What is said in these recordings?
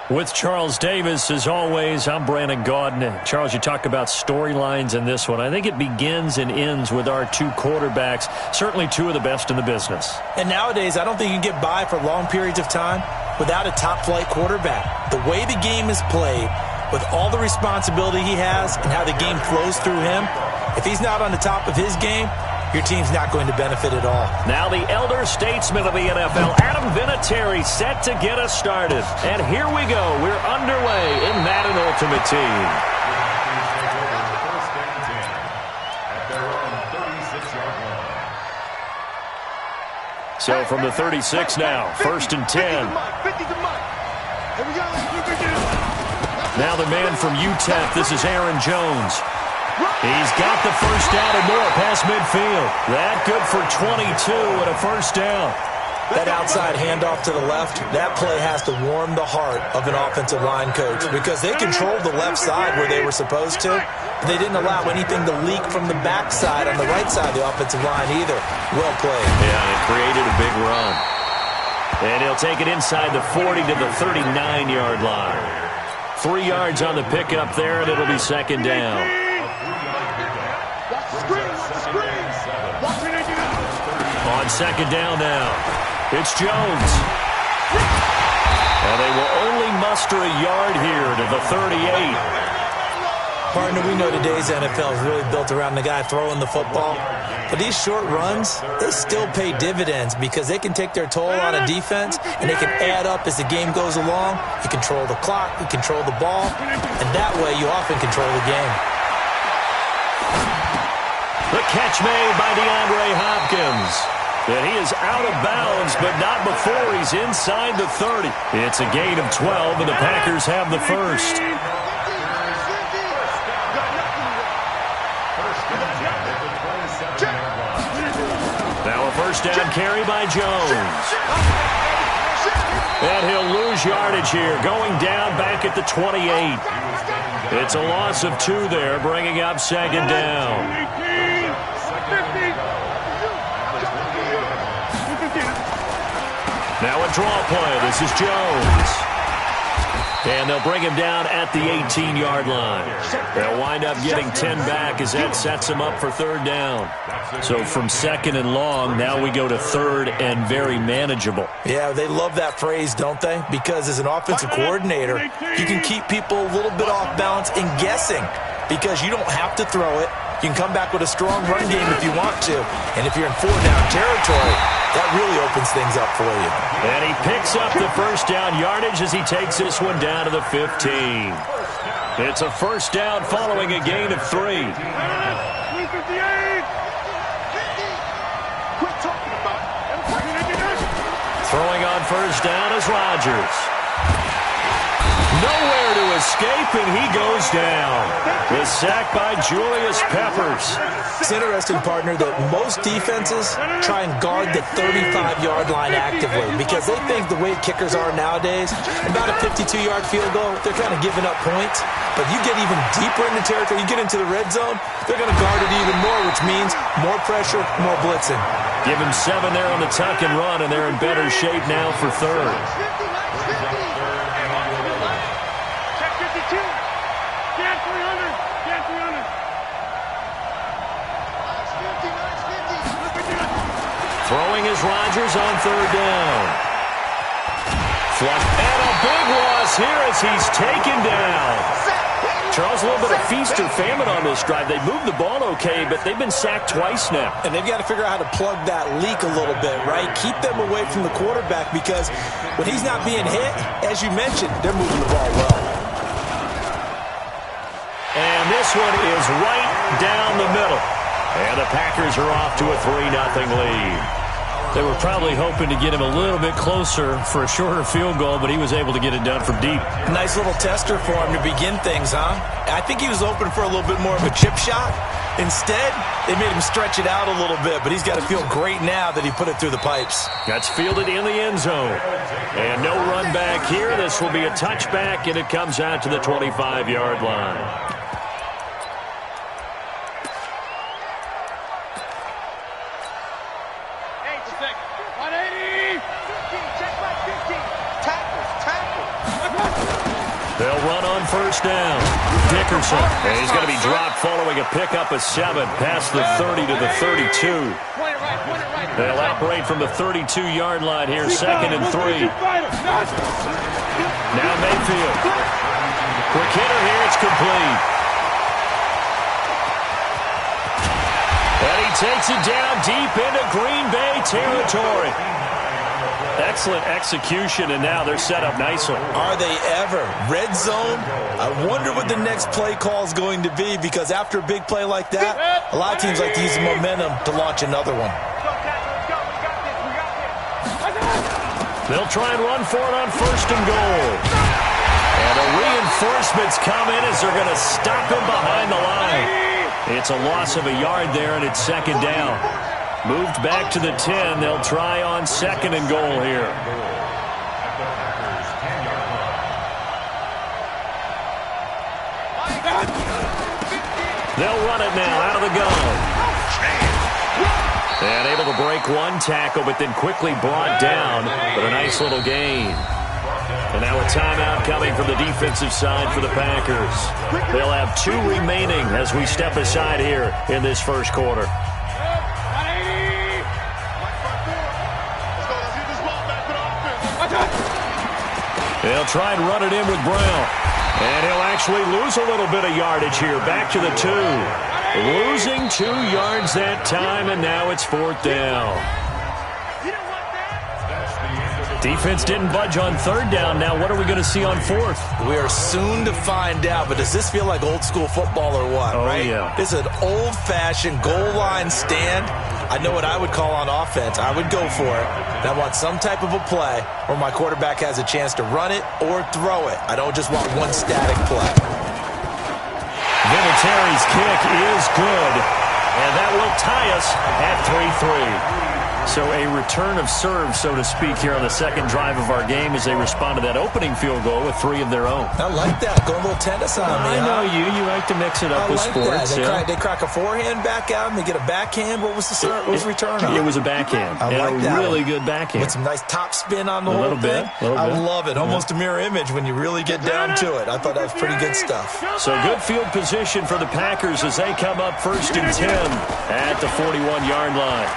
With Charles Davis, as always, I'm Brandon Gaudin. Charles, you talk about storylines in this one. I think it begins and ends with our two quarterbacks, certainly two of the best in the business. And nowadays, I don't think you can get by for long periods of time without a top-flight quarterback. The way the game is played, with all the responsibility he has and how the game flows through him, if he's not on the top of his game, your team's not going to benefit at all. Now the elder statesman of the NFL, Adam Vinatieri, set to get us started. And here we go. We're underway in Madden Ultimate Team. So from the 36 now, 1st and 10. Now the man from UTEP, this is Aaron Jones. He's got the first down and more past midfield. That good for 22 and a first down. That outside handoff to the left, that play has to warm the heart of an offensive line coach because they controlled the left side where they were supposed to. But they didn't allow anything to leak from the backside on the right side of the offensive line either. Well played. Yeah, it created a big run. And he'll take it inside the 40 to the 39-yard line. 3 yards on the pickup there, and it'll be second down. On second down now, it's Jones. And they will only muster a yard here to the 38. Partner, we know today's NFL is really built around the guy throwing the football. But these short runs, they still pay dividends because they can take their toll on a defense and they can add up as the game goes along. You control the clock, you control the ball, and that way you often control the game. The catch made by DeAndre Hopkins. And he is out of bounds, but not before he's inside the 30. It's a gain of 12, and the Packers have the first. Now a first down carry by Jones. And he'll lose yardage here, going down back at the 28. It's a loss of 2 there, bringing up second down. Now a draw play. This is Jones. And they'll bring him down at the 18-yard line. They'll wind up getting 10 back as that sets them up for third down. So from second and long, now we go to third and very manageable. Yeah, they love that phrase, don't they? Because as an offensive coordinator, you can keep people a little bit off balance and guessing because you don't have to throw it. You can come back with a strong run game if you want to. And if you're in 4-down territory, that really opens things up for you. And he picks up the first down yardage as he takes this one down to the 15. It's a first down following a gain of 3. Throwing on first down is Rodgers. Nowhere to escape, and he goes down. The sack by Julius Peppers. It's interesting, partner, that most defenses try and guard the 35-yard line actively because they think the way kickers are nowadays, about a 52-yard field goal, they're kind of giving up points. But you get even deeper in the territory, you get into the red zone, they're going to guard it even more, which means more pressure, more blitzing. Give him 7 there on the tuck and run, and they're in better shape now for third. Throwing is Rodgers on third down. Flush and a big loss here as he's taken down. Charles, a little bit of feast or famine on this drive. They moved the ball okay, but they've been sacked twice now. And they've got to figure out how to plug that leak a little bit, right? Keep them away from the quarterback because when he's not being hit, as you mentioned, they're moving the ball well. And this one is right down the middle. And the Packers are off to a 3-0 lead. They were probably hoping to get him a little bit closer for a shorter field goal, but he was able to get it done from deep. Nice little tester for him to begin things, huh? I think he was open for a little bit more of a chip shot. Instead, they made him stretch it out a little bit, but he's got to feel great now that he put it through the pipes. That's fielded in the end zone. And no run back here. This will be a touchback, and it comes out to the 25-yard line. They'll run on first down. Dickerson. And he's going to be dropped following a pickup of 7 past the 30 to the 32. They'll operate from the 32-yard line here, 2nd and 3. Now Mayfield. Quick hitter here, it's complete. And he takes it down deep into Green Bay territory. Excellent execution, and now they're set up nicely. Are they ever? Red zone? I wonder what the next play call is going to be, because after a big play like that, a lot of teams like to use the momentum to launch another one. They'll try and run for it on 1st and goal. And the reinforcements come in as they're going to stop him behind the line. It's a loss of a yard there, and it's 2nd down. Moved back to the 10. They'll try on 2nd and goal here. They'll run it now out of the gun. And able to break one tackle, but then quickly brought down with a nice little gain. And now a timeout coming from the defensive side for the Packers. They'll have 2 remaining as we step aside here in this first quarter. They'll try and run it in with Brown. And he'll actually lose a little bit of yardage here. Back to the 2. Losing 2 yards that time, and now it's 4th down. Defense didn't budge on 3rd down. Now what are we going to see on 4th? We are soon to find out, but does this feel like old school football or what, right? Yeah. This is an old-fashioned goal line stand. I know what I would call on offense. I would go for it. And I want some type of a play where my quarterback has a chance to run it or throw it. I don't just want one static play. Vinatieri's kick is good, and that will tie us at 3-3. So a return of serve, so to speak, here on the 2nd drive of our game as they respond to that opening field goal with 3 of their own. I like that. Go a little tennis on me. I know you. You like to mix it up with sports. They crack a forehand back out and they get a backhand. What was the return on? It was a backhand. I like that. Really good backhand. With some nice top spin on the whole thing. A little bit. I love it. Almost a mirror image when you really get down to it. I thought that was pretty good stuff. So good field position for the Packers as they come up 1st and 10 at the 41-yard line.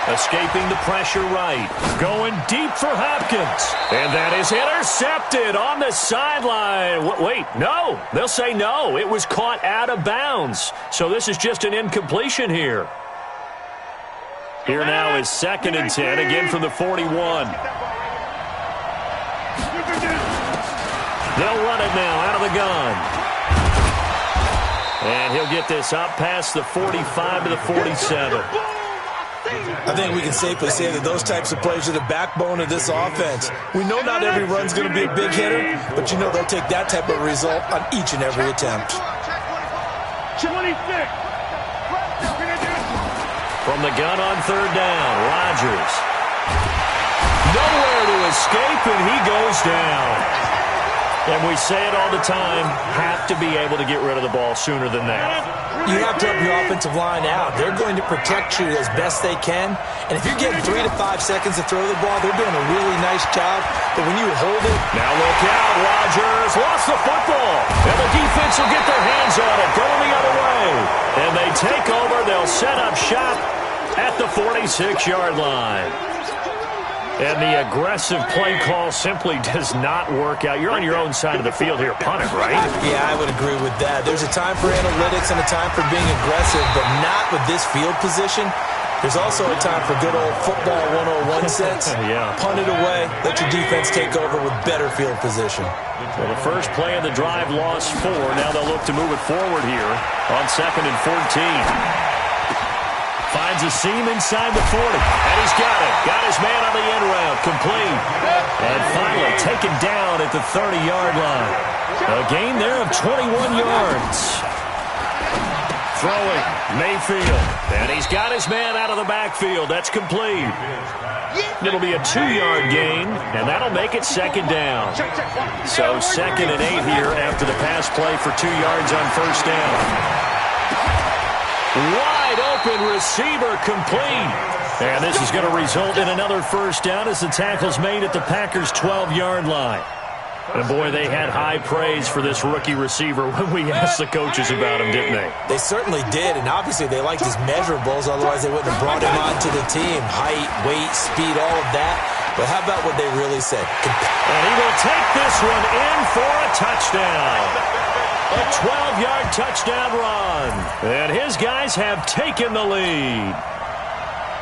Escaping the pressure right. Going deep for Hopkins. And that is intercepted on the sideline. Wait, no. They'll say no. It was caught out of bounds. So this is just an incompletion here. Here now is 2nd and 10, again from the 41. They'll run it now out of the gun. And he'll get this up past the 45 to the 47. I think we can safely say that those types of plays are the backbone of this offense. We know not every run's going to be a big hitter, but you know they'll take that type of result on each and every attempt. From the gun on 3rd down, Rodgers. Nowhere to escape, and he goes down. And we say it all the time, have to be able to get rid of the ball sooner than that. You have to help your offensive line out. They're going to protect you as best they can. And if you're getting 3 to 5 seconds to throw the ball, they're doing a really nice job. But when you hold it... Now look out, Rodgers lost the football. And the defense will get their hands on it, going the other way. And they take over. They'll set up shop at the 46-yard line. And the aggressive play call simply does not work out. You're on your own side of the field here. Punt it, right? Yeah, I would agree with that. There's a time for analytics and a time for being aggressive, but not with this field position. There's also a time for good old football 101 sense. Yeah. Punt it away. Let your defense take over with better field position. Well, the first play of the drive lost 4. Now they'll look to move it forward here on 2nd and 14. Finds a seam inside the 40. And he's got it. Got his man on the end route. Complete. And finally taken down at the 30-yard line. A gain there of 21 yards. Throwing, Mayfield. And he's got his man out of the backfield. That's complete. It'll be a 2-yard gain, and that'll make it 2nd down. So 2nd and 8 here after the pass play for 2 yards on 1st down. Wide open receiver complete. And this is going to result in another 1st down as the tackle's made at the Packers' 12-yard line. And boy, they had high praise for this rookie receiver when we asked the coaches about him, didn't they? They certainly did, and obviously they liked his measurables, otherwise they wouldn't have brought him onto the team. Height, weight, speed, all of that. But how about what they really said? And he will take this one in for a touchdown. A 12-yard touchdown run. And his guys have taken the lead.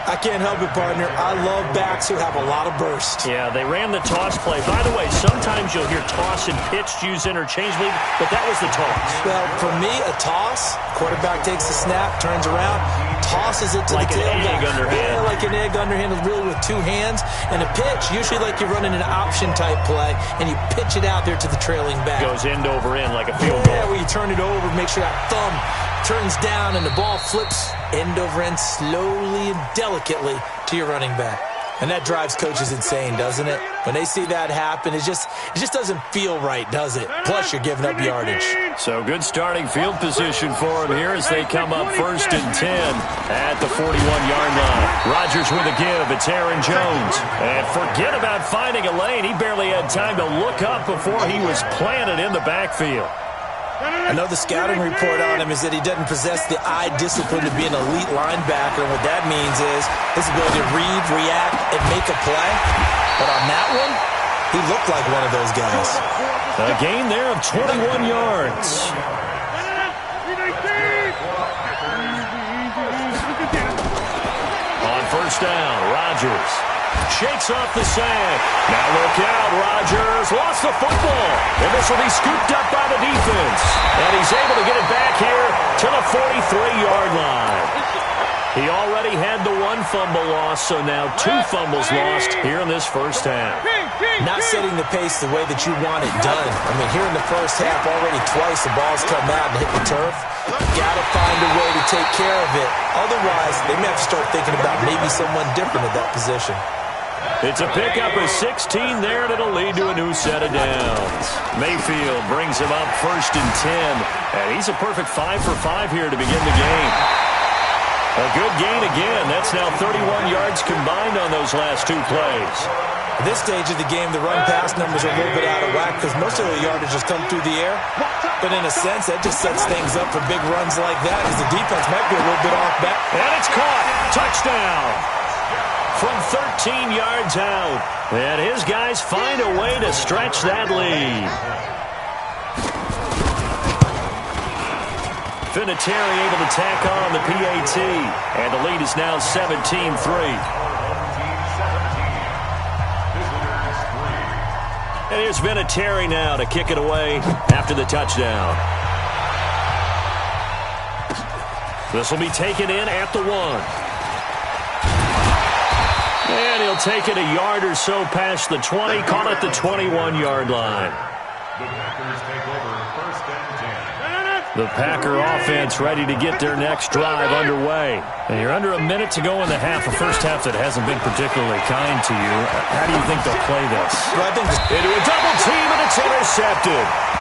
I can't help it, partner. I love backs who have a lot of burst. Yeah, they ran the toss play. By the way, sometimes you'll hear toss and pitch used interchangeably, but that was the toss. Well, for me, a toss, quarterback takes the snap, turns around, tosses it to like the tailback. Like an egg underhand. Yeah, like an egg underhand, really with two hands. And a pitch, usually like you're running an option-type play, and you pitch it out there to the trailing back. Goes end over end like a field goal. Yeah, where you turn it over, make sure that thumb turns down and the ball flips end over end slowly and delicately to your running back. And that drives coaches insane, doesn't it? When they see that happen, it just doesn't feel right, does it? Plus, you're giving up yardage. So good starting field position for them here as they come up 1st and 10 at the 41-yard line. Rodgers with a give. It's Aaron Jones. And forget about finding a lane. He barely had time to look up before he was planted in the backfield. I know the scouting report on him is that he doesn't possess the eye discipline to be an elite linebacker, and what that means is his ability to read, react, and make a play. But on that one, he looked like one of those guys. A gain there of 21 yards. On 1st down, Rodgers shakes off the sand. Now look out, Rodgers lost the football. And this will be scooped up by the defense. And he's able to get it back here to the 43-yard line. He already had the one fumble loss, so now 2 fumbles lost here in this first half. Not setting the pace the way that you want it done. I mean, here in the first half, already twice the ball's come out and hit the turf. Got to find a way to take care of it. Otherwise, they may have to start thinking about maybe someone different at that position. It's a pickup of 16 there, and it'll lead to a new set of downs. Mayfield brings him up 1st and 10, and he's a perfect 5 for 5 here to begin the game. A good gain again. That's now 31 yards combined on those last 2 plays. At this stage of the game, the run-pass numbers are a little bit out of whack because most of the yardage has come through the air. But in a sense, that just sets things up for big runs like that because the defense might be a little bit off back. And it's caught. Touchdown. From 13 yards out. And his guys find a way to stretch that lead. Vinatieri able to tack on the PAT. And the lead is now 17-3. And here's Vinatieri now to kick it away after the touchdown. This will be taken in at the 1. And he'll take it a yard or so past the 20, call it the 21-yard line. The Packers take over 1st and 10. The Packer offense ready to get their next drive underway. And you're under a minute to go in the half, a first half that hasn't been particularly kind to you. How do you think they'll play this? Well, I think into a double team, and it's intercepted.